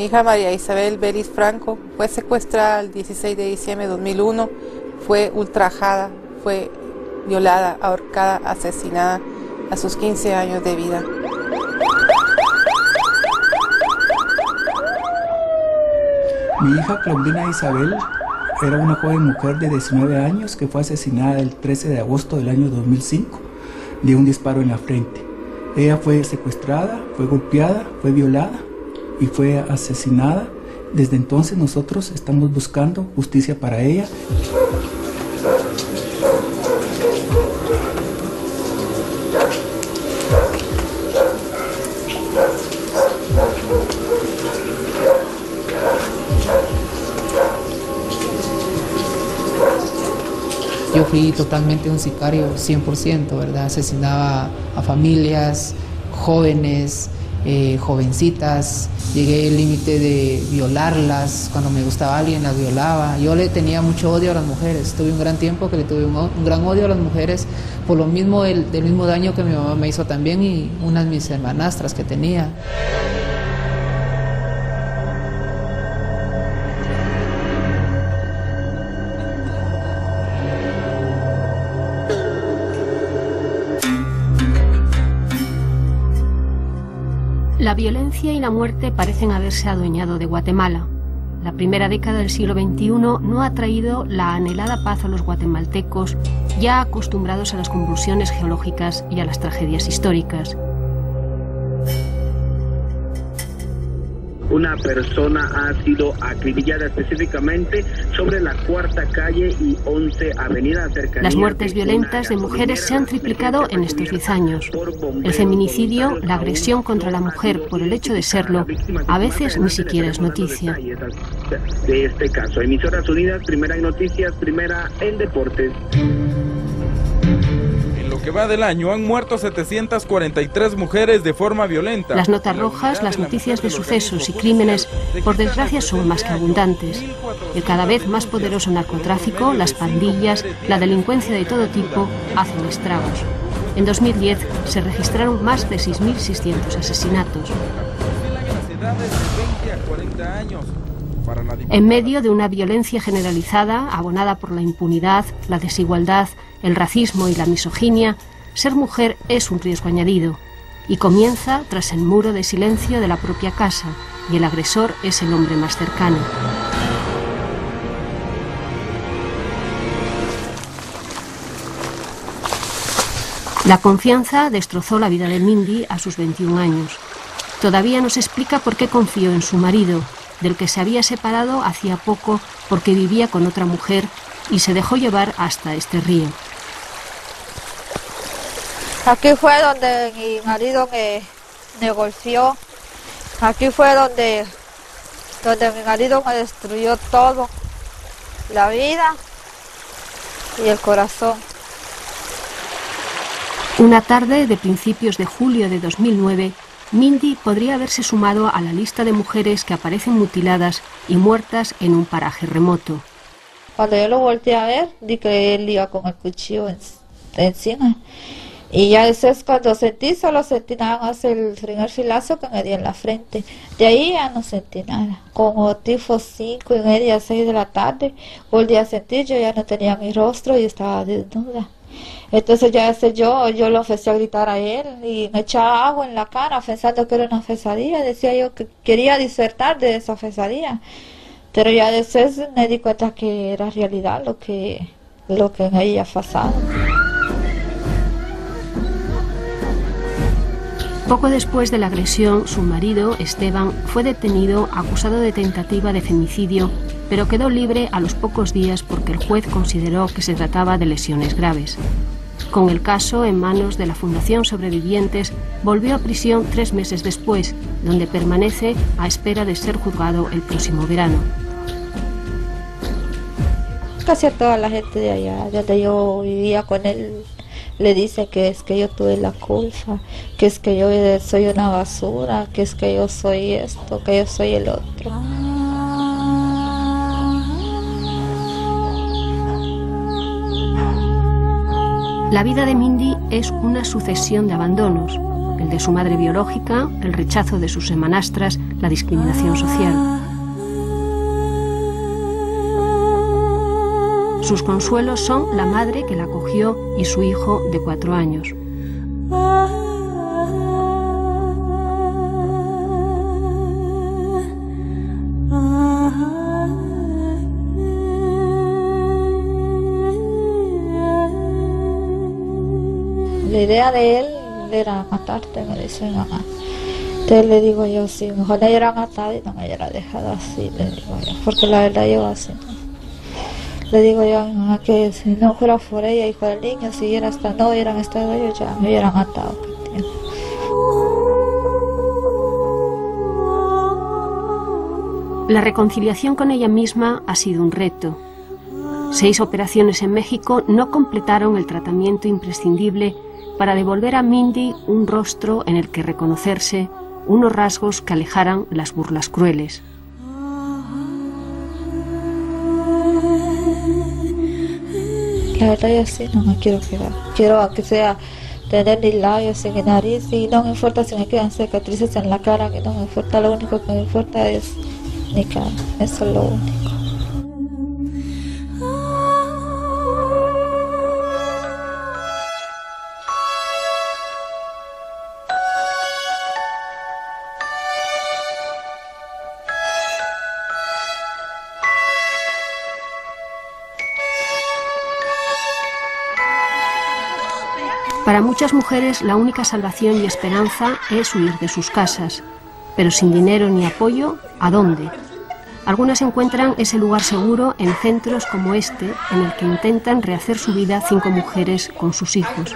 hija María Isabel Belis Franco fue secuestrada el 16 de diciembre de 2001, fue ultrajada, fue violada, ahorcada, asesinada a sus 15 años de vida. Mi hija Claudina Isabel era una joven mujer de 19 años que fue asesinada el 13 de agosto del año 2005 de un disparo en la frente. Ella fue secuestrada, fue golpeada, fue violada y fue asesinada. Desde entonces nosotros estamos buscando justicia para ella. Yo fui totalmente un sicario 100%, ¿verdad? Asesinaba a familias, jóvenes, jovencitas. Llegué al límite de violarlas. Cuando me gustaba alguien las violaba. Yo le tenía mucho odio a las mujeres. Tuve un gran tiempo que le tuve un gran odio a las mujeres por lo mismo, del mismo daño que mi mamá me hizo también y unas de mis hermanastras que tenía. La violencia y la muerte parecen haberse adueñado de Guatemala. La primera década del siglo XXI no ha traído la anhelada paz a los guatemaltecos, ya acostumbrados a las convulsiones geológicas y a las tragedias históricas. Una persona ha sido acribillada específicamente sobre la 4ª calle y 11 avenida. Las muertes violentas de mujeres se han triplicado en estos 10 años. El feminicidio, la agresión contra la mujer por el hecho de serlo, a veces ni siquiera es noticia. De este caso, Emisoras Unidas, primera en noticias, primera en deportes. Que va del año han muerto 743 mujeres de forma violenta. Las notas rojas, las noticias de sucesos y crímenes, por desgracia son más que abundantes. El cada vez más poderoso narcotráfico, las pandillas, la delincuencia de todo tipo hacen estragos. En 2010 se registraron más de 6.600 asesinatos. En medio de una violencia generalizada, abonada por la impunidad, la desigualdad, el racismo y la misoginia, ser mujer es un riesgo añadido y comienza tras el muro de silencio de la propia casa, y el agresor es el hombre más cercano. La confianza destrozó la vida de Mindy a sus 21 años. Todavía no se explica por qué confió en su marido, del que se había separado hacía poco porque vivía con otra mujer, y se dejó llevar hasta este río. Aquí fue donde mi marido me golpeó. Aquí fue donde mi marido me destruyó todo. La vida y el corazón. Una tarde de principios de julio de 2009, Mindy podría haberse sumado a la lista de mujeres que aparecen mutiladas y muertas en un paraje remoto. Cuando yo lo volteé a ver, vi que él iba con el cuchillo encima. Y ya después cuando solo sentí nada más el primer filazo que me dio en la frente. De ahí ya no sentí nada. Como tipo 5:30, 6 de la tarde, volví a sentir, yo ya no tenía mi rostro y estaba desnuda. Entonces ya yo lo empecé a gritar a él y me echaba agua en la cara pensando que era una pesadilla. Decía yo que quería disertar de esa pesadilla. Pero ya después me di cuenta que era realidad lo que me había pasado. Poco después de la agresión, su marido, Esteban, fue detenido acusado de tentativa de femicidio, pero quedó libre a los pocos días porque el juez consideró que se trataba de lesiones graves. Con el caso en manos de la Fundación Sobrevivientes, volvió a prisión 3 meses después, donde permanece a espera de ser juzgado el próximo verano. Casi a toda la gente de allá, donde yo vivía con él, le dice que es que yo tuve la culpa, que es que yo soy una basura, que es que yo soy esto, que yo soy el otro. La vida de Mindy es una sucesión de abandonos. el de su madre biológica, el rechazo de sus hermanastras, la discriminación social. Sus consuelos son la madre que la acogió y su hijo de 4 años. La idea de él era matarte, me dice mi mamá. Entonces le digo yo, sí, mejor me hubiera matado y no me hubiera dejado así, le digo yo, porque la verdad yo así, ¿no? Le digo yo a mi mamá que si no fuera por ella y por el niño, si no hubieran estado ellos, ya me hubieran matado. La reconciliación con ella misma ha sido un reto. 6 operaciones en México no completaron el tratamiento imprescindible para devolver a Mindy un rostro en el que reconocerse, unos rasgos que alejaran las burlas crueles. La verdad yo sí no me quiero quedar. Quiero que sea tener ni labios ni nariz y no me importa si me quedan cicatrices en la cara, que no me importa, lo único que me importa es mi cara, eso es lo único. Para muchas mujeres la única salvación y esperanza es huir de sus casas, pero sin dinero ni apoyo, ¿a dónde? Algunas encuentran ese lugar seguro en centros como este, en el que intentan rehacer su vida 5 mujeres con sus hijos.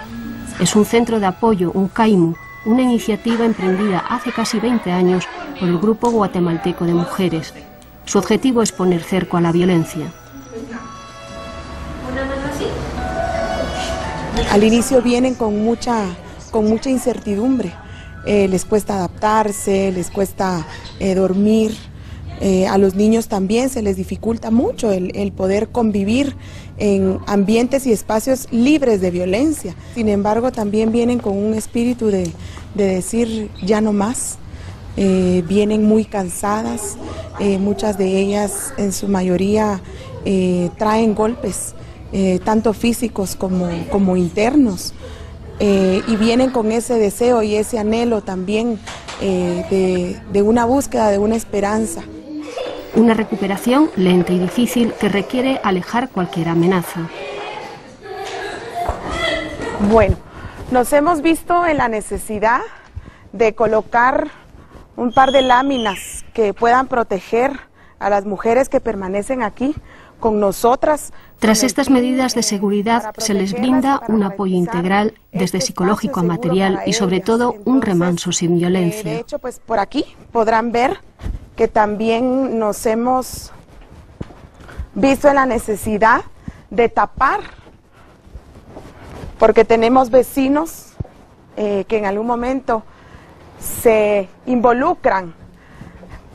Es un centro de apoyo, un CAIMU, una iniciativa emprendida hace casi 20 años por el Grupo Guatemalteco de Mujeres. Su objetivo es poner cerco a la violencia. Al inicio vienen con mucha incertidumbre, les cuesta adaptarse, les cuesta dormir, a los niños también se les dificulta mucho el poder convivir en ambientes y espacios libres de violencia. Sin embargo, también vienen con un espíritu de decir ya no más, vienen muy cansadas, muchas de ellas en su mayoría traen golpes, tanto físicos como internos, y vienen con ese deseo y ese anhelo también de una búsqueda, de una esperanza. Una recuperación lenta y difícil que requiere alejar cualquier amenaza. Bueno, nos hemos visto en la necesidad de colocar un par de láminas que puedan proteger a las mujeres que permanecen aquí con nosotras. Tras estas medidas de seguridad se les brinda un apoyo integral desde psicológico a material y sobre todo un remanso sin violencia. De hecho, pues por aquí podrán ver que también nos hemos visto en la necesidad de tapar, porque tenemos vecinos que en algún momento se involucran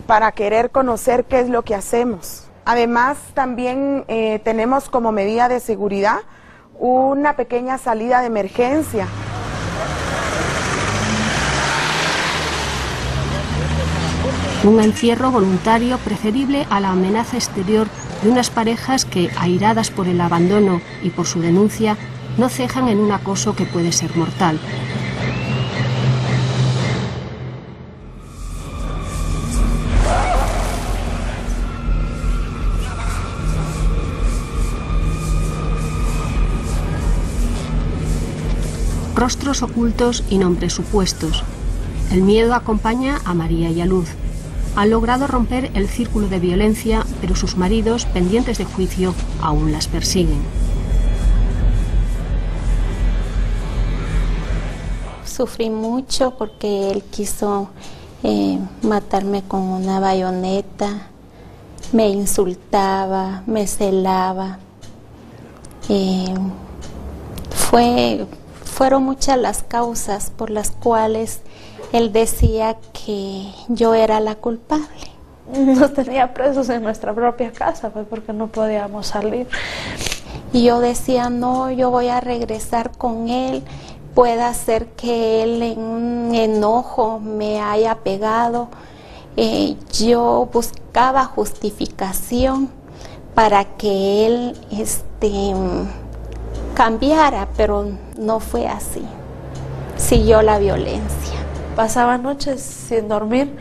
para querer conocer qué es lo que hacemos. Además, también tenemos como medida de seguridad una pequeña salida de emergencia. Un encierro voluntario preferible a la amenaza exterior de unas parejas que, airadas por el abandono y por su denuncia, no cejan en un acoso que puede ser mortal. Rostros ocultos y nombres supuestos. El miedo acompaña a María y a Luz. Han logrado romper el círculo de violencia, pero sus maridos, pendientes de juicio, aún las persiguen. Sufrí mucho porque él quiso matarme con una bayoneta, me insultaba, me celaba. Fueron muchas las causas por las cuales él decía que yo era la culpable. Nos tenía presos en nuestra propia casa, pues, porque no podíamos salir. Y yo decía, no, yo voy a regresar con él, pueda ser que él en un enojo me haya pegado. Yo buscaba justificación para que él cambiara, pero no fue así. Siguió la violencia. Pasaba noches sin dormir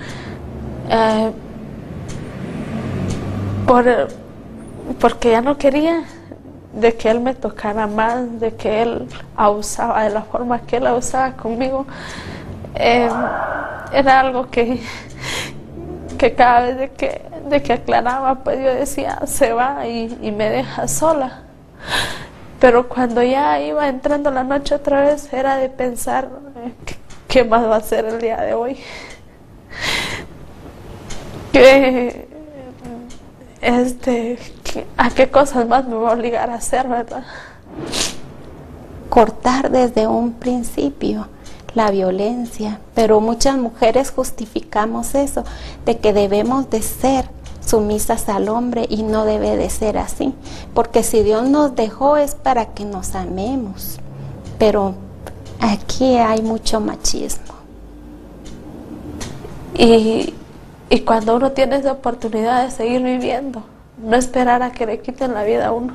porque ya no quería de que él me tocara más, de que él abusaba de la forma que él abusaba conmigo. Era algo que cada vez de que aclaraba, pues yo decía, se va y me deja sola. Pero cuando ya iba entrando la noche otra vez, era de pensar qué más va a ser el día de hoy. ¿A qué cosas más me va a obligar a hacer, verdad? Cortar desde un principio la violencia, pero muchas mujeres justificamos eso, de que debemos de ser sumisas al hombre, y no debe de ser así, porque si Dios nos dejó es para que nos amemos, pero aquí hay mucho machismo. Y cuando uno tiene esa oportunidad de seguir viviendo, no esperar a que le quiten la vida a uno,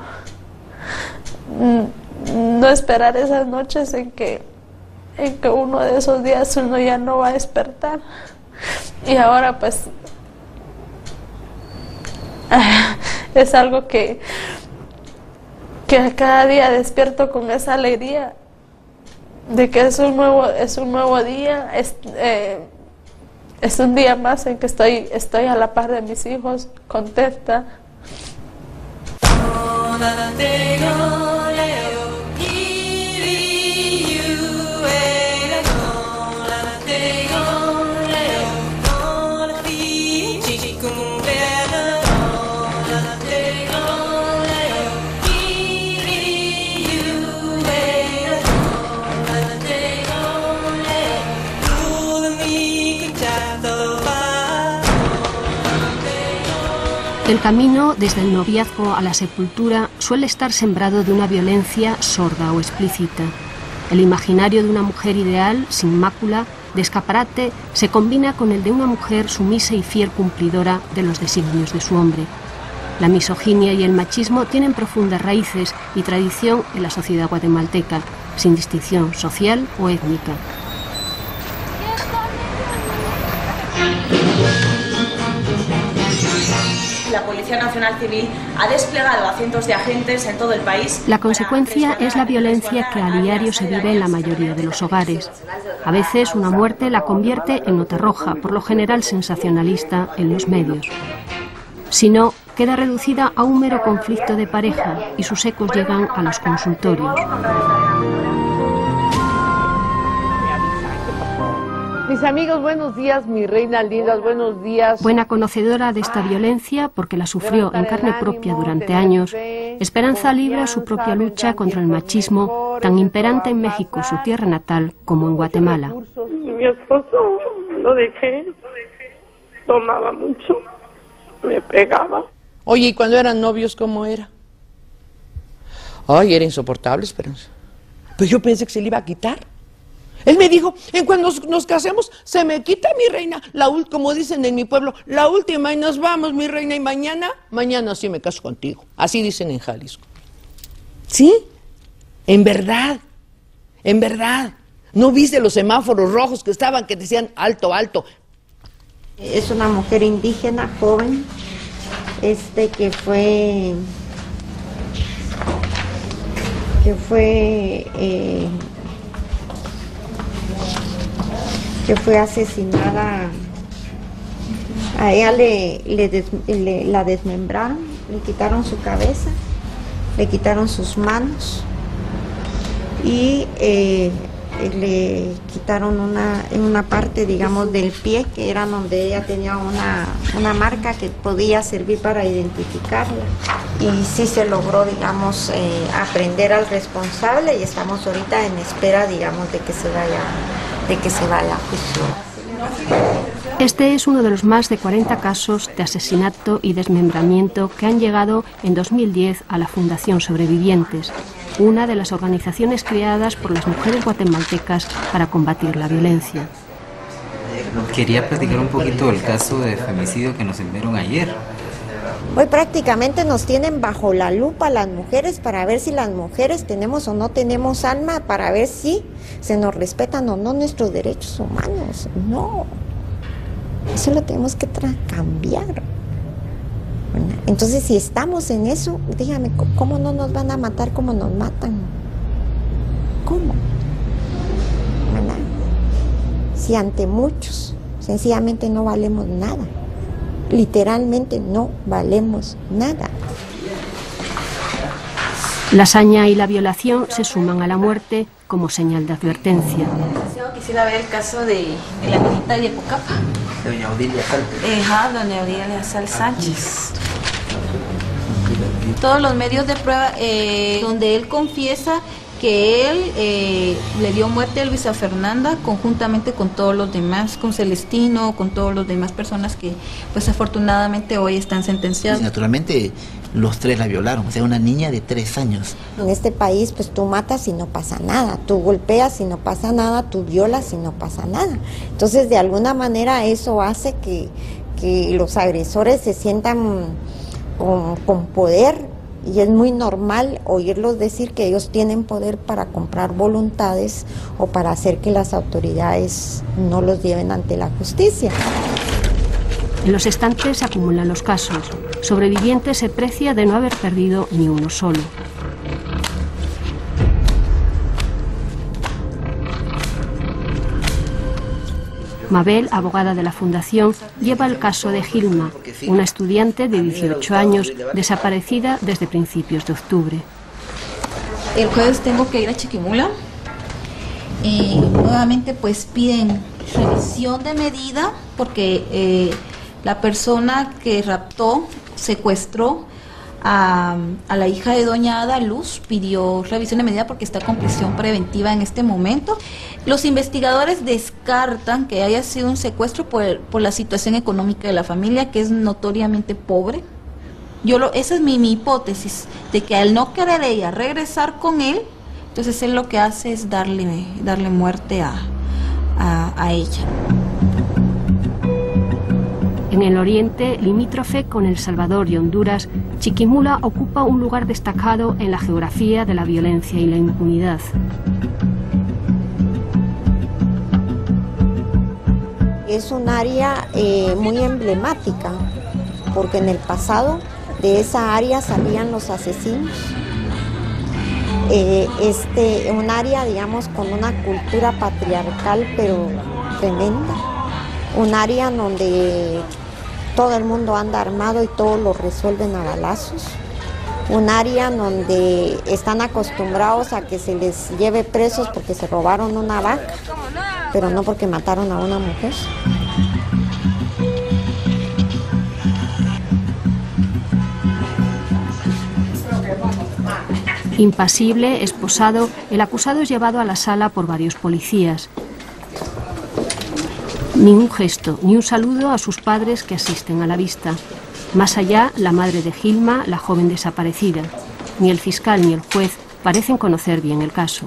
no esperar esas noches en que uno de esos días uno ya no va a despertar. Y ahora pues es algo que cada día despierto con esa alegría de que es un nuevo día, es un día más en que estoy a la par de mis hijos, contenta. El camino desde el noviazgo a la sepultura suele estar sembrado de una violencia sorda o explícita. El imaginario de una mujer ideal, sin mácula, de escaparate, se combina con el de una mujer sumisa y fiel cumplidora de los designios de su hombre. La misoginia y el machismo tienen profundas raíces y tradición en la sociedad guatemalteca, sin distinción social o étnica. La Policía Nacional Civil ha desplegado a cientos de agentes en todo el país. La consecuencia es la violencia que a diario se vive en la mayoría de los hogares. A veces una muerte la convierte en nota roja, por lo general sensacionalista en los medios. Si no, queda reducida a un mero conflicto de pareja y sus ecos llegan a los consultorios. Mis amigos, buenos días, mis reinas lindas, buenos días. Buena conocedora de esta violencia, porque la sufrió en carne propia durante años, Esperanza libra su propia lucha contra el machismo tan imperante en México, su tierra natal, como en Guatemala. Mi esposo lo dejé, tomaba mucho, me pegaba. Oye, ¿y cuando eran novios cómo era? Ay, era insoportable, Esperanza. Pues yo pensé que se le iba a quitar. Él me dijo, en cuando nos casemos, se me quita, mi reina, como dicen en mi pueblo, la última y nos vamos, mi reina, y mañana sí me caso contigo. Así dicen en Jalisco. ¿Sí? En verdad. ¿No viste los semáforos rojos que estaban, que decían alto, alto? Es una mujer indígena, joven, que fue asesinada. A ella la desmembraron, le quitaron su cabeza, le quitaron sus manos y le quitaron una parte, digamos, del pie, que era donde ella tenía una marca que podía servir para identificarla. Y sí se logró, digamos, aprender al responsable, y estamos ahorita en espera, digamos, de que se vaya a juicio. Este es uno de los más de 40 casos de asesinato y desmembramiento que han llegado en 2010 a la Fundación Sobrevivientes. una de las organizaciones creadas por las mujeres guatemaltecas para combatir la violencia. Quería platicar un poquito del caso de femicidio que nos enviaron ayer. Hoy prácticamente nos tienen bajo la lupa las mujeres para ver si las mujeres tenemos o no tenemos alma, para ver si se nos respetan o no nuestros derechos humanos. No, eso lo tenemos que cambiar. Entonces, si estamos en eso, dígame, ¿cómo no nos van a matar como nos matan? ¿Cómo? ¿Verdad? Si ante muchos, sencillamente no valemos nada. Literalmente no valemos nada. La saña y la violación se suman a la muerte como señal de advertencia. Quisiera ver el caso de la niñita de Yepocapa. Doña Odilia Sánchez. Ajá, doña Odilia Sánchez. Todos los medios de prueba donde él confiesa que él le dio muerte a Luisa Fernanda conjuntamente con todos los demás, con Celestino, con todos los demás personas que pues afortunadamente hoy están sentenciados. Y naturalmente los tres la violaron, o sea, una niña de 3 años. En este país pues tú matas y no pasa nada, tú golpeas y no pasa nada, tú violas y no pasa nada. Entonces de alguna manera eso hace que los agresores se sientan con poder. Y es muy normal oírlos decir que ellos tienen poder para comprar voluntades o para hacer que las autoridades no los lleven ante la justicia. En los estantes se acumulan los casos. Sobreviviente se precia de no haber perdido ni uno solo. Mabel, abogada de la Fundación, lleva el caso de Gilma, una estudiante de 18 años desaparecida desde principios de octubre. El jueves tengo que ir a Chiquimula y nuevamente pues piden revisión de medida porque la persona que raptó, secuestró a la hija de doña Ada Luz, pidió revisión de medida porque está con prisión preventiva en este momento. Los investigadores descartan que haya sido un secuestro por la situación económica de la familia, que es notoriamente pobre. Esa es mi hipótesis, de que al no querer ella regresar con él, entonces él lo que hace es darle muerte a ella. En el oriente, limítrofe con El Salvador y Honduras, Chiquimula ocupa un lugar destacado en la geografía de la violencia y la impunidad. Es un área muy emblemática, porque en el pasado de esa área salían los asesinos. Un área, digamos, con una cultura patriarcal, pero tremenda. Un área donde todo el mundo anda armado y todos lo resuelven a balazos. Un área donde están acostumbrados a que se les lleve presos porque se robaron una vaca, pero no porque mataron a una mujer. Impasible, esposado, el acusado es llevado a la sala por varios policías. Ni un gesto, ni un saludo a sus padres que asisten a la vista. Más allá, la madre de Gilma, la joven desaparecida. Ni el fiscal ni el juez parecen conocer bien el caso.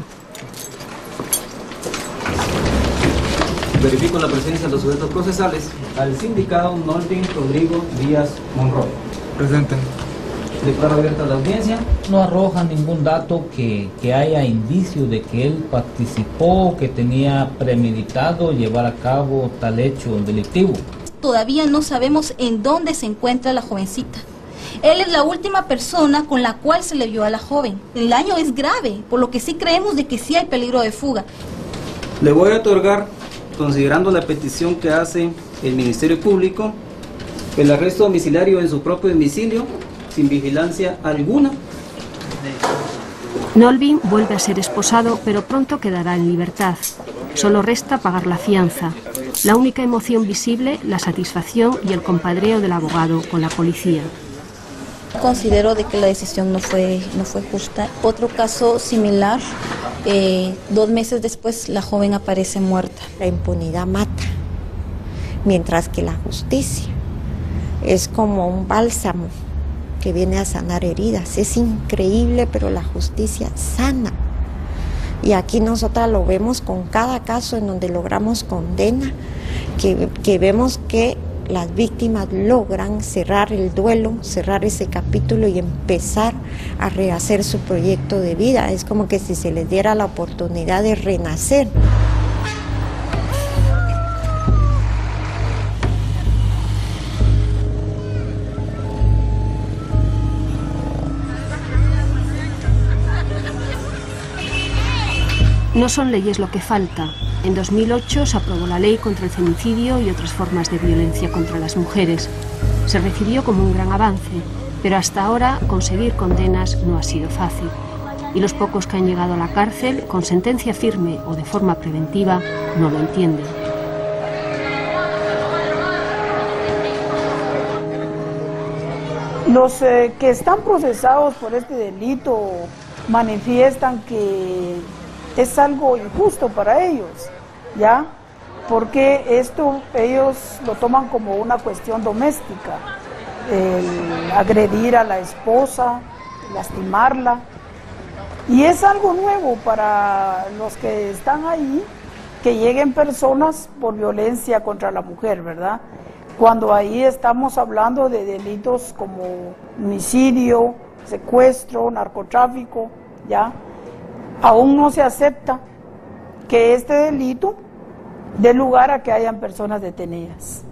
Verifico la presencia de los sujetos procesales. Al sindicado Norvin Rodrigo Díaz Monroy. Presente. Declaro abierta la audiencia. No arroja ningún dato que haya indicio de que él participó, que tenía premeditado llevar a cabo tal hecho delictivo. Todavía no sabemos en dónde se encuentra la jovencita. Él es la última persona con la cual se le vio a la joven. El daño es grave, por lo que sí creemos de que sí hay peligro de fuga. Le voy a otorgar, considerando la petición que hace el Ministerio Público, el arresto domiciliario en su propio domicilio, sin vigilancia alguna. Norvin vuelve a ser esposado, pero pronto quedará en libertad. Solo resta pagar la fianza. La única emoción visible, la satisfacción y el compadreo del abogado con la policía. Considero de que la decisión no fue justa. Otro caso similar, 2 meses después la joven aparece muerta. La impunidad mata, mientras que la justicia es como un bálsamo que viene a sanar heridas. Es increíble, pero la justicia sana. Y aquí nosotras lo vemos con cada caso en donde logramos condena, que vemos que las víctimas logran cerrar el duelo, cerrar ese capítulo y empezar a rehacer su proyecto de vida. Es como que si se les diera la oportunidad de renacer. No son leyes lo que falta. En 2008 se aprobó la ley contra el femicidio y otras formas de violencia contra las mujeres. Se recibió como un gran avance, pero hasta ahora conseguir condenas no ha sido fácil. Y los pocos que han llegado a la cárcel, con sentencia firme o de forma preventiva, no lo entienden. Los que están procesados por este delito manifiestan que es algo injusto para ellos, ¿ya? Porque esto ellos lo toman como una cuestión doméstica, el agredir a la esposa, lastimarla, y es algo nuevo para los que están ahí, que lleguen personas por violencia contra la mujer, ¿verdad? Cuando ahí estamos hablando de delitos como homicidio, secuestro, narcotráfico, ¿ya? Aún no se acepta que este delito dé lugar a que hayan personas detenidas.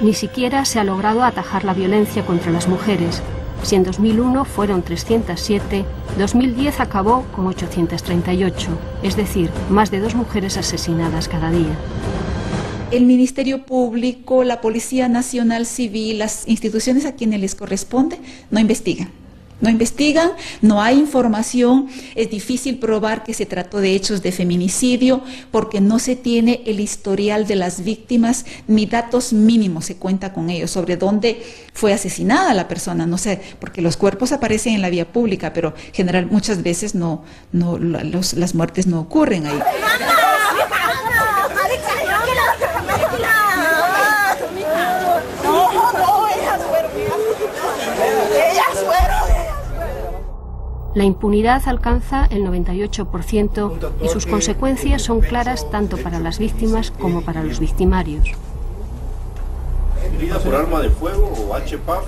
Ni siquiera se ha logrado atajar la violencia contra las mujeres. Si en 2001 fueron 307, 2010 acabó con 838, es decir, más de 2 mujeres asesinadas cada día. El Ministerio Público, la Policía Nacional Civil, las instituciones a quienes les corresponde, no investigan. No investigan, no hay información, es difícil probar que se trató de hechos de feminicidio porque no se tiene el historial de las víctimas, ni datos mínimos se cuenta con ellos sobre dónde fue asesinada la persona, no sé, porque los cuerpos aparecen en la vía pública, pero muchas veces las muertes no ocurren ahí. La impunidad alcanza el 98% y sus consecuencias son claras tanto para las víctimas como para los victimarios. Herida por arma de fuego o HPAF,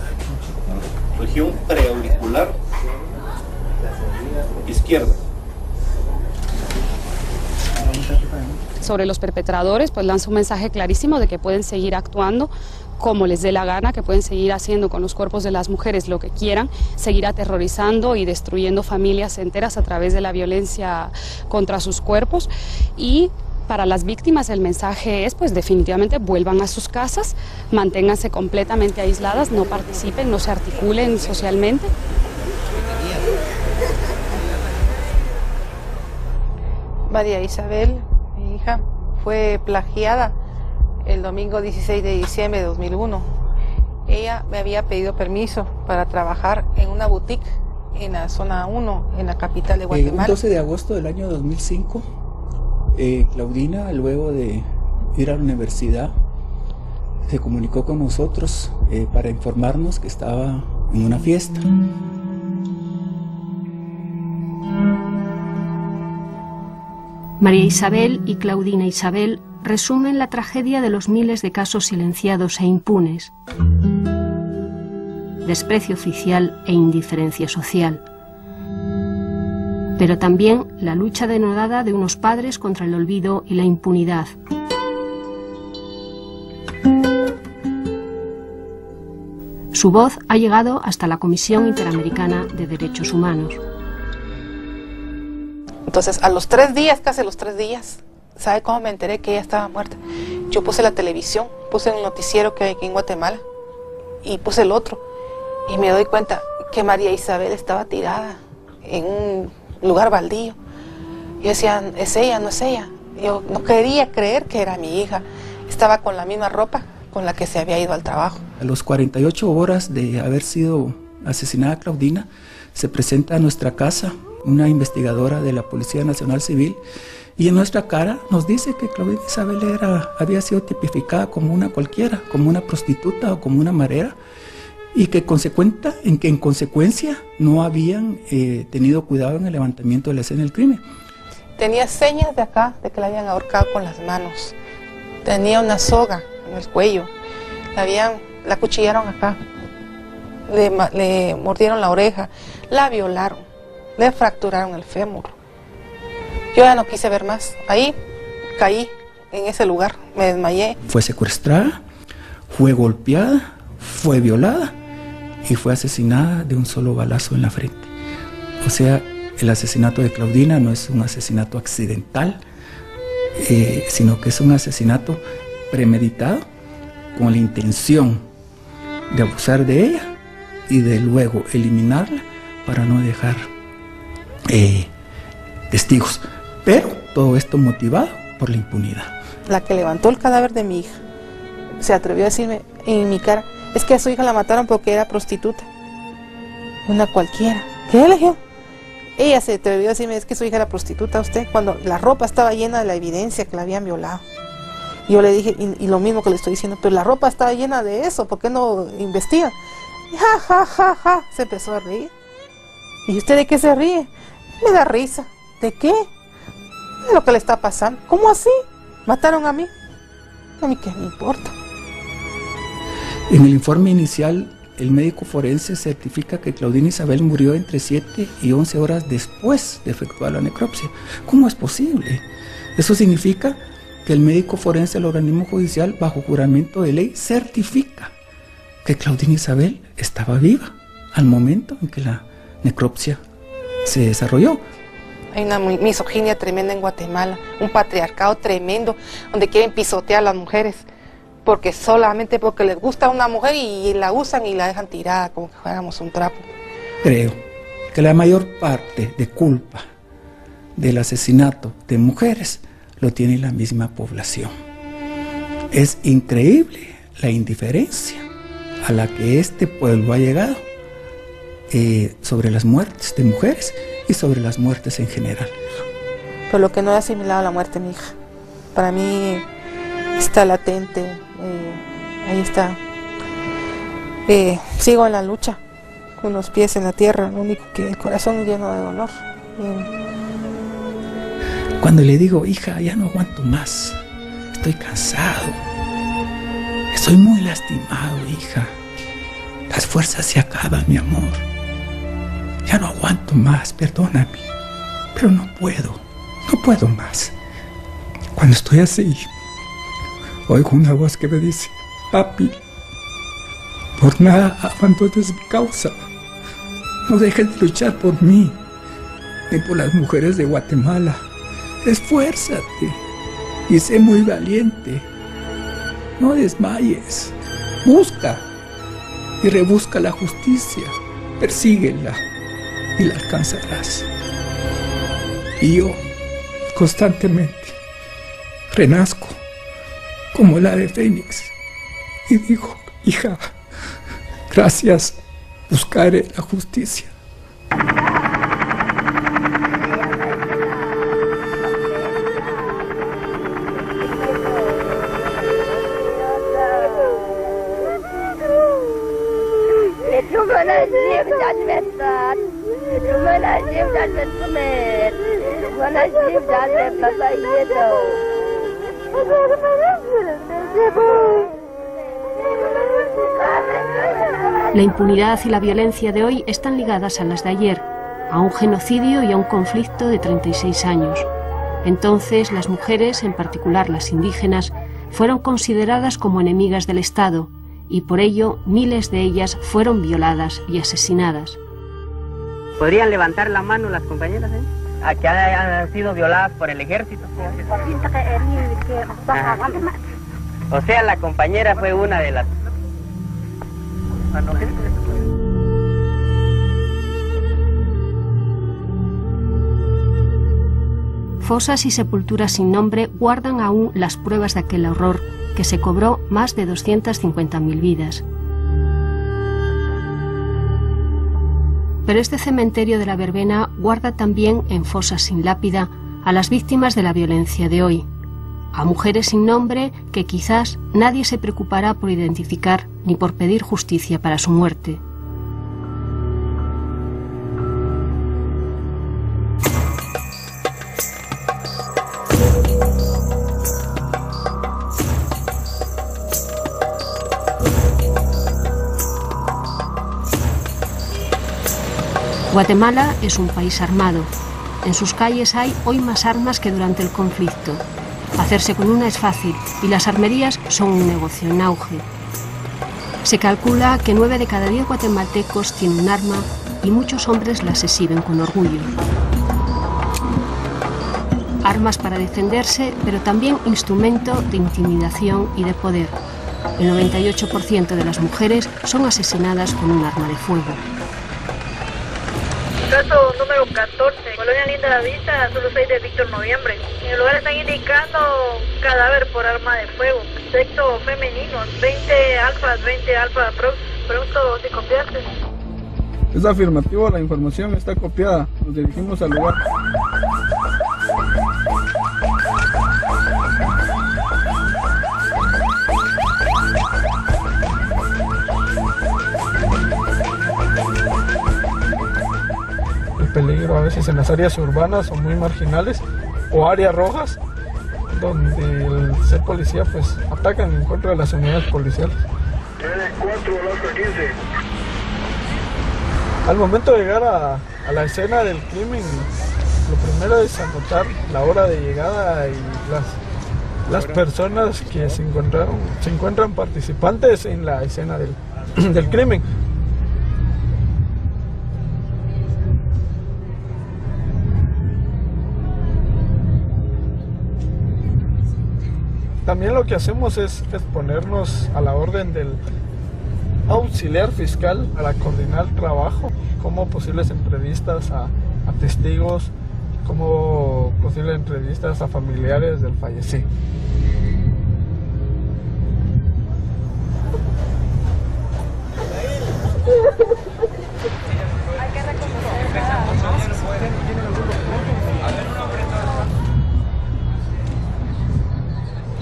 región preauricular izquierda. Sobre los perpetradores, pues lanza un mensaje clarísimo de que pueden seguir actuando como les dé la gana, que pueden seguir haciendo con los cuerpos de las mujeres lo que quieran, seguir aterrorizando y destruyendo familias enteras a través de la violencia contra sus cuerpos. Y para las víctimas el mensaje es, pues definitivamente vuelvan a sus casas, manténganse completamente aisladas, no participen, no se articulen socialmente. María Isabel, mi hija, fue plagiada el domingo 16 de diciembre de 2001. Ella me había pedido permiso para trabajar en una boutique en la zona 1, en la capital de Guatemala. El 12 de agosto del año 2005, Claudina, luego de ir a la universidad, se comunicó con nosotros para informarnos que estaba en una fiesta. María Isabel y Claudina Isabel resumen la tragedia de los miles de casos silenciados e impunes. Desprecio oficial e indiferencia social. Pero también la lucha denodada de unos padres contra el olvido y la impunidad. Su voz ha llegado hasta la Comisión Interamericana de Derechos Humanos. Entonces, a los 3 días, casi a los 3 días, ¿sabe cómo me enteré que ella estaba muerta? Yo puse la televisión, puse un noticiero que hay aquí en Guatemala y puse el otro. Y me doy cuenta que María Isabel estaba tirada en un lugar baldío. Yo decía, ¿es ella? ¿No es ella? Yo no quería creer que era mi hija. Estaba con la misma ropa con la que se había ido al trabajo. A las 48 horas de haber sido asesinada Claudina, se presenta a nuestra casa una investigadora de la Policía Nacional Civil, y en nuestra cara nos dice que Claudina Isabel había sido tipificada como una cualquiera, como una prostituta o como una marera, y que en consecuencia no habían tenido cuidado en el levantamiento de la escena del crimen. Tenía señas de acá, de que la habían ahorcado con las manos. Tenía una soga en el cuello. La acuchillaron acá. Le mordieron la oreja. La violaron. Le fracturaron el fémur. Yo ya no quise ver más. Ahí caí en ese lugar. Me desmayé. Fue secuestrada, fue golpeada, fue violada y fue asesinada de un solo balazo en la frente. O sea, el asesinato de Claudina no es un asesinato accidental, sino que es un asesinato premeditado con la intención de abusar de ella y de luego eliminarla para no dejar testigos. Pero todo esto motivado por la impunidad. La que levantó el cadáver de mi hija se atrevió a decirme en mi cara, es que a su hija la mataron porque era prostituta. Una cualquiera. ¿Qué le dije? Ella se atrevió a decirme, es que su hija era prostituta, usted, cuando la ropa estaba llena de la evidencia que la habían violado. Y yo le dije, y lo mismo que le estoy diciendo, pero la ropa estaba llena de eso, ¿por qué no investigan? Y ja, ja, ja, ja, se empezó a reír. ¿Y usted de qué se ríe? Me da risa. ¿De qué? De lo que le está pasando. ¿Cómo así? ¿Mataron a mí? A mí qué me importa. En el informe inicial, el médico forense certifica que Claudina Isabel murió entre 7 y 11 horas después de efectuar la necropsia. ¿Cómo es posible? Eso significa que el médico forense del organismo judicial, bajo juramento de ley, certifica que Claudina Isabel estaba viva al momento en que la necropsia se desarrolló. Hay una misoginia tremenda en Guatemala, un patriarcado tremendo, donde quieren pisotear a las mujeres, solamente porque les gusta una mujer y la usan y la dejan tirada como que fuéramos un trapo. Creo que la mayor parte de culpa del asesinato de mujeres lo tiene la misma población. Es increíble la indiferencia a la que este pueblo ha llegado sobre las muertes de mujeres y sobre las muertes en general. Pero lo que no he asimilado a la muerte de mi hija, para mí está latente, ahí está. Sigo en la lucha, con los pies en la tierra, lo único que el corazón lleno de dolor. Cuando le digo, hija, ya no aguanto más, estoy cansado, estoy muy lastimado, hija, las fuerzas se acaban, mi amor, ya no aguanto más, perdóname, pero no puedo más. Cuando estoy así, oigo una voz que me dice, papi, por nada abandones mi causa, no dejes de luchar por mí, ni por las mujeres de Guatemala. Esfuérzate y sé muy valiente. No desmayes. Busca y rebusca la justicia. Persíguela y la alcanzarás. Y yo constantemente renazco como el ave fénix y digo, hija, gracias, buscaré la justicia. La impunidad y la violencia de hoy están ligadas a las de ayer, a un genocidio y a un conflicto de 36 años. Entonces, las mujeres, en particular las indígenas, fueron consideradas como enemigas del Estado, y por ello miles de ellas fueron violadas y asesinadas. ¿Podrían levantar la mano las compañeras a que hayan sido violadas por el ejército? Ajá. O sea, la compañera fue una de las... Fosas y sepulturas sin nombre guardan aún las pruebas de aquel horror que se cobró más de 250.000 vidas. Pero este cementerio de la Verbena guarda también en fosas sin lápida a las víctimas de la violencia de hoy, a mujeres sin nombre que quizás nadie se preocupará por identificar ni por pedir justicia para su muerte. Guatemala es un país armado. En sus calles hay hoy más armas que durante el conflicto. Hacerse con una es fácil y las armerías son un negocio en auge. Se calcula que 9 de cada 10 guatemaltecos tienen un arma y muchos hombres las exhiben con orgullo. Armas para defenderse, pero también instrumento de intimidación y de poder. El 98% de las mujeres son asesinadas con un arma de fuego. Caso número 14, Colonia Linda la Vista, solo 6 de Víctor Noviembre. En el lugar están indicando cadáver por arma de fuego. Sexo femenino, 20 alfas, 20 alfa prox. Pregunto si copiaste. Es afirmativo, la información está copiada. Nos dirigimos al lugar. Peligro a veces en las áreas urbanas o muy marginales o áreas rojas donde el ser policía pues atacan en contra de las unidades policiales. Al momento de llegar a la escena del crimen, lo primero es anotar la hora de llegada y las personas que se encuentran participantes en la escena del crimen. También lo que hacemos es ponernos a la orden del auxiliar fiscal para coordinar trabajo, como posibles entrevistas a testigos, como posibles entrevistas a familiares del fallecido.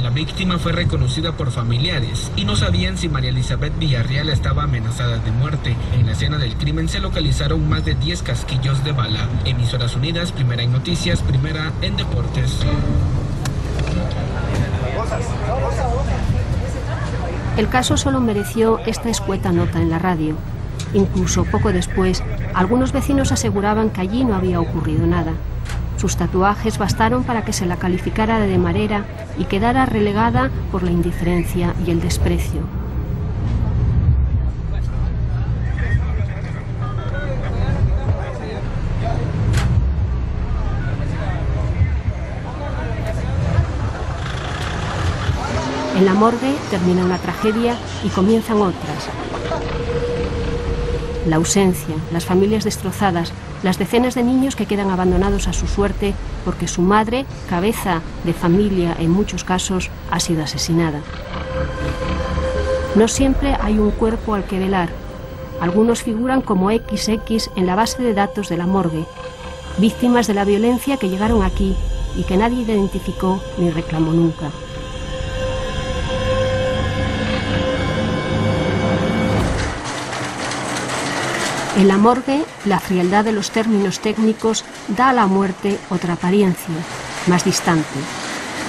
La víctima fue reconocida por familiares y no sabían si María Elizabeth Villarreal estaba amenazada de muerte. En la escena del crimen se localizaron más de 10 casquillos de bala. Emisoras Unidas, primera en noticias, primera en deportes. El caso solo mereció esta escueta nota en la radio. Incluso poco después, algunos vecinos aseguraban que allí no había ocurrido nada. Sus tatuajes bastaron para que se la calificara de marera y quedara relegada por la indiferencia y el desprecio. En la morgue termina una tragedia y comienzan otras. La ausencia, las familias destrozadas, las decenas de niños que quedan abandonados a su suerte porque su madre, cabeza de familia en muchos casos, ha sido asesinada. No siempre hay un cuerpo al que velar. Algunos figuran como XX en la base de datos de la morgue, víctimas de la violencia que llegaron aquí y que nadie identificó ni reclamó nunca. En la morgue, la frialdad de los términos técnicos da a la muerte otra apariencia, más distante,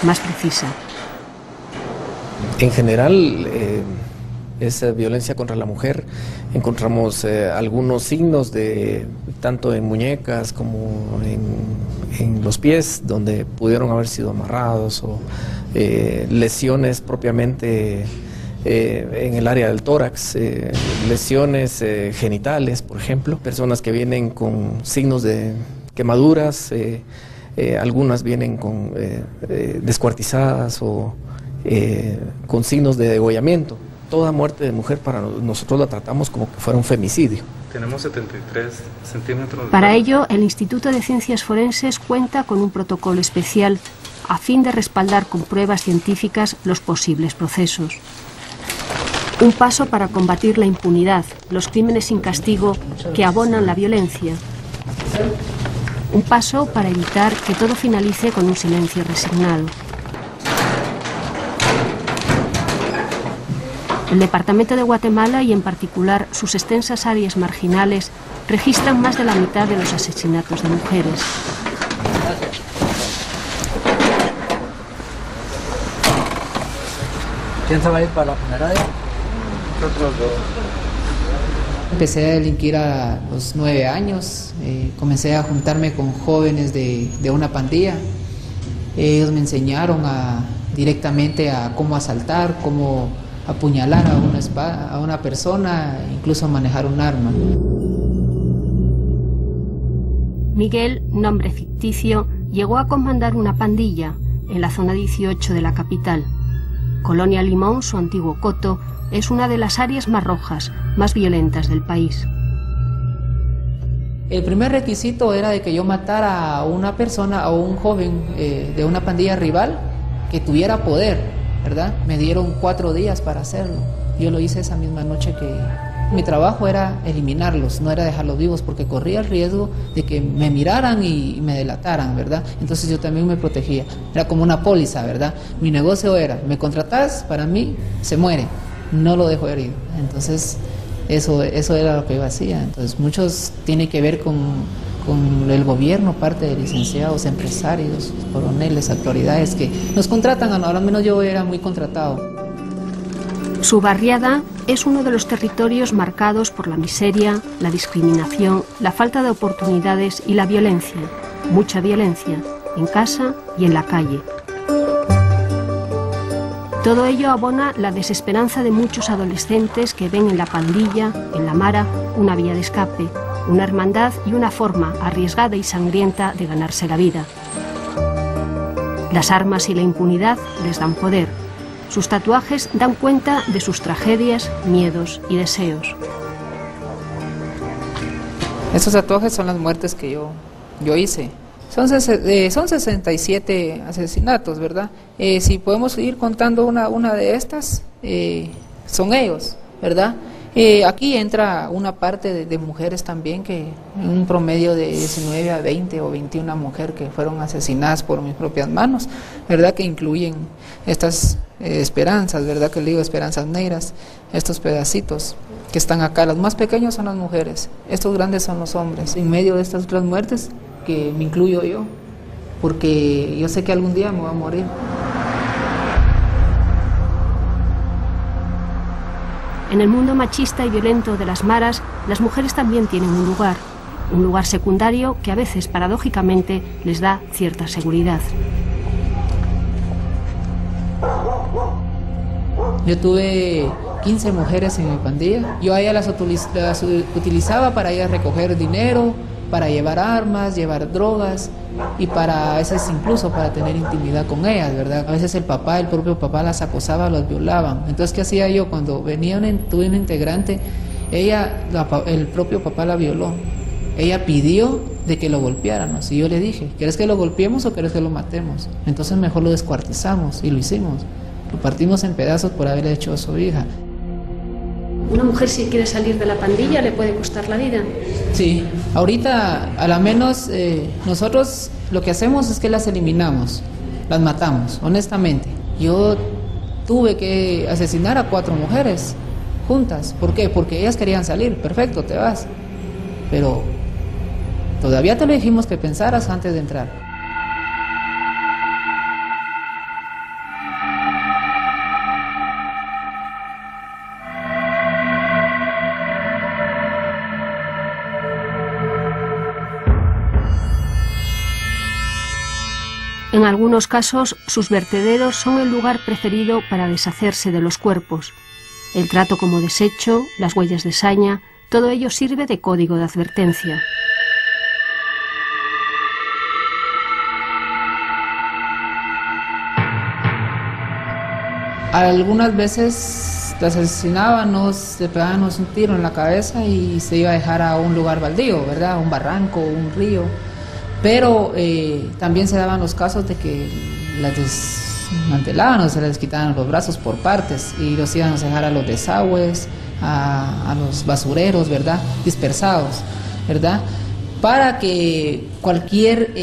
más precisa. En general, esa violencia contra la mujer, encontramos algunos signos tanto en muñecas como en los pies, donde pudieron haber sido amarrados, o lesiones propiamente en el área del tórax, lesiones genitales, por ejemplo, personas que vienen con signos de quemaduras, algunas vienen con descuartizadas o con signos de degollamiento. Toda muerte de mujer para nosotros la tratamos como que fuera un femicidio. Tenemos 73 centímetros. Para ello, el Instituto de Ciencias Forenses cuenta con un protocolo especial a fin de respaldar con pruebas científicas los posibles procesos. Un paso para combatir la impunidad, los crímenes sin castigo que abonan la violencia. Un paso para evitar que todo finalice con un silencio resignado. El Departamento de Guatemala y en particular sus extensas áreas marginales registran más de la mitad de los asesinatos de mujeres. ¿Quién se va a ir para la funeraria? Nosotros dos. Empecé a delinquir a los 9 años, comencé a juntarme con jóvenes de una pandilla. Ellos me enseñaron directamente a cómo asaltar, cómo apuñalar a una persona, incluso manejar un arma. Miguel, nombre ficticio, llegó a comandar una pandilla en la zona 18 de la capital. Colonia Limón, su antiguo coto, es una de las áreas más rojas, más violentas del país. El primer requisito era de que yo matara a una persona, a un joven de una pandilla rival que tuviera poder, ¿verdad? Me dieron 4 días para hacerlo. Yo lo hice esa misma noche que... Mi trabajo era eliminarlos, no era dejarlos vivos, porque corría el riesgo de que me miraran y me delataran, ¿verdad? Entonces yo también me protegía. Era como una póliza, ¿verdad? Mi negocio era, me contratás, para mí, se muere, no lo dejo herido. Entonces eso era lo que yo hacía. Entonces muchos tiene que ver con el gobierno, parte de licenciados, empresarios, coroneles, autoridades que nos contratan, al menos yo era muy contratado. Su barriada es uno de los territorios marcados por la miseria, la discriminación, la falta de oportunidades y la violencia. Mucha violencia, en casa y en la calle. Todo ello abona la desesperanza de muchos adolescentes que ven en la pandilla, en la mara, una vía de escape, una hermandad y una forma arriesgada y sangrienta de ganarse la vida. Las armas y la impunidad les dan poder. Sus tatuajes dan cuenta de sus tragedias, miedos y deseos. Estos tatuajes son las muertes que yo hice. Son 67 asesinatos, ¿verdad? Si podemos ir contando una de estas, son ellos, ¿verdad? Aquí entra una parte de mujeres también, que un promedio de 19 a 20 o 21 mujeres que fueron asesinadas por mis propias manos, ¿verdad? Que incluyen estas esperanzas, ¿verdad? Que le digo esperanzas negras, estos pedacitos que están acá. Los más pequeños son las mujeres, estos grandes son los hombres. En medio de estas otras muertes, que me incluyo yo, porque yo sé que algún día me voy a morir. En el mundo machista y violento de las maras, las mujeres también tienen un lugar secundario que a veces, paradójicamente, les da cierta seguridad. Yo tuve 15 mujeres en mi pandilla. Yo a ellas las utilizaba para ir a recoger dinero, para llevar armas, llevar drogas y a veces incluso para tener intimidad con ellas, ¿verdad? A veces el propio papá las acosaba, las violaban. Entonces, ¿qué hacía yo? Cuando tuve una integrante, el propio papá la violó. Ella pidió de que lo golpeáramos y yo le dije, ¿quieres que lo golpeemos o quieres que lo matemos? Entonces mejor lo descuartizamos y lo hicimos. Lo partimos en pedazos por haberle hecho a su hija. ¿Una mujer, si quiere salir de la pandilla, le puede costar la vida? Sí, ahorita a lo menos nosotros lo que hacemos es que las eliminamos, las matamos, honestamente. Yo tuve que asesinar a 4 mujeres juntas. ¿Por qué? Porque ellas querían salir. Perfecto, te vas. Pero todavía te lo dijimos que pensaras antes de entrar. En algunos casos, sus vertederos son el lugar preferido para deshacerse de los cuerpos. El trato como desecho, las huellas de saña, todo ello sirve de código de advertencia. Algunas veces las asesinábamos, le pegábamos un tiro en la cabeza y se iba a dejar a un lugar baldío, ¿verdad? Un barranco, un río. Pero también se daban los casos de que las desmantelaban o se les quitaban los brazos por partes y los iban a dejar a los desagües, a los basureros, ¿verdad? Dispersados, ¿verdad? Para que cualquier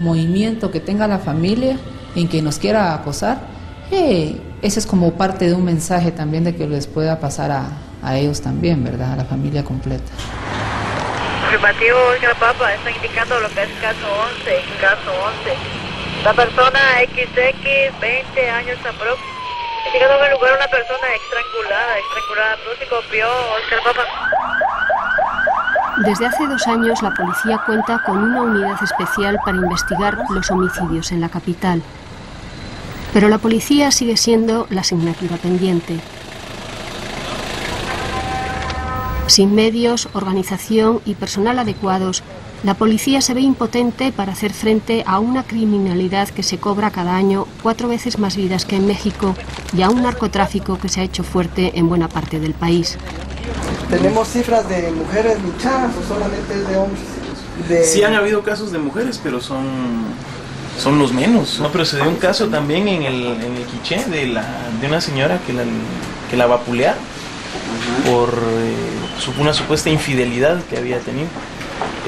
movimiento que tenga la familia en que nos quiera acosar, ese es como parte de un mensaje también de que les pueda pasar a ellos también, ¿verdad? A la familia completa. Afirmativo, Papa, está indicando lo que es caso 11, caso 11. La persona XX, 20 años aprox, indicando en el lugar una persona estrangulada, próxico, vio Oscar Papa. Desde hace 2 años la policía cuenta con una unidad especial para investigar los homicidios en la capital. Pero la policía sigue siendo la asignatura pendiente. Sin medios, organización y personal adecuados, la policía se ve impotente para hacer frente a una criminalidad que se cobra cada año 4 veces más vidas que en México y a un narcotráfico que se ha hecho fuerte en buena parte del país. ¿Tenemos cifras de mujeres luchadas o solamente de hombres? Sí han habido casos de mujeres, pero son los menos. No, pero se dio un caso también en el Quiché de una señora que la vapulearon por una supuesta infidelidad que había tenido.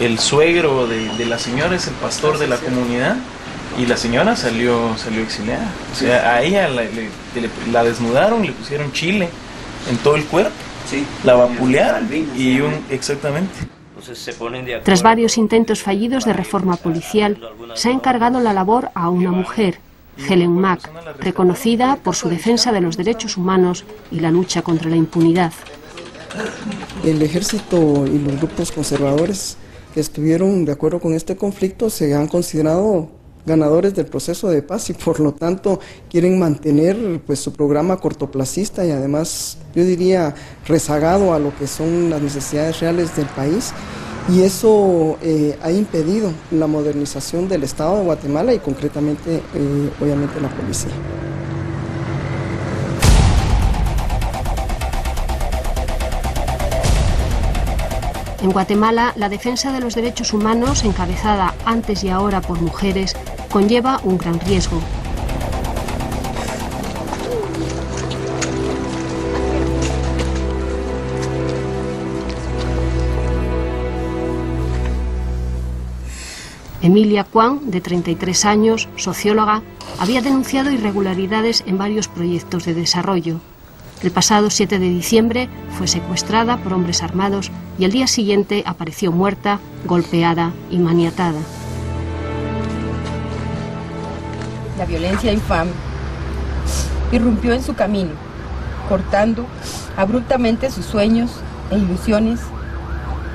El suegro de la señora es el pastor de la comunidad y la señora salió exiliada. O sea, a ella la desnudaron, le pusieron chile en todo el cuerpo, sí, la vapulearon y exactamente. Tras varios intentos fallidos de reforma policial, se ha encargado la labor a una mujer, Helen Mack, reconocida por su defensa de los derechos humanos y la lucha contra la impunidad. El ejército y los grupos conservadores que estuvieron de acuerdo con este conflicto se han considerado ganadores del proceso de paz y por lo tanto quieren mantener pues su programa cortoplacista y además yo diría rezagado a lo que son las necesidades reales del país, y eso ha impedido la modernización del Estado de Guatemala y concretamente obviamente la policía. En Guatemala, la defensa de los derechos humanos, encabezada antes y ahora por mujeres, conlleva un gran riesgo. Emilia Cuán, de 33 años, socióloga, había denunciado irregularidades en varios proyectos de desarrollo. El pasado 7 de diciembre fue secuestrada por hombres armados y al día siguiente apareció muerta, golpeada y maniatada. La violencia infame irrumpió en su camino, cortando abruptamente sus sueños e ilusiones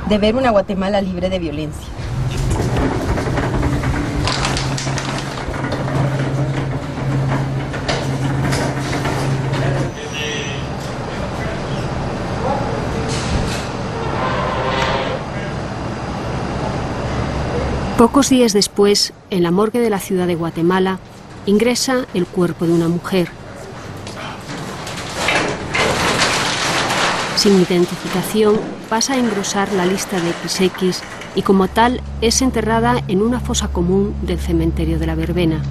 de ver una Guatemala libre de violencia. Pocos días después, en la morgue de la ciudad de Guatemala, ingresa el cuerpo de una mujer. Sin identificación, pasa a engrosar la lista de XX y como tal es enterrada en una fosa común del cementerio de la Verbena.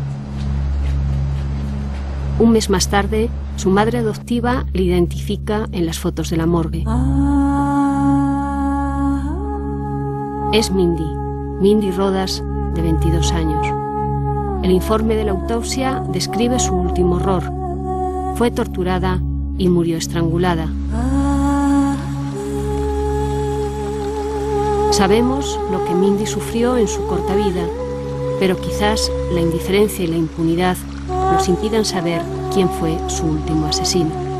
Un mes más tarde, su madre adoptiva le identifica en las fotos de la morgue. Es Mindy Rodas, de 22 años. El informe de la autopsia describe su último horror. Fue torturada y murió estrangulada. Sabemos lo que Mindy sufrió en su corta vida, pero quizás la indiferencia y la impunidad nos impidan saber quién fue su último asesino.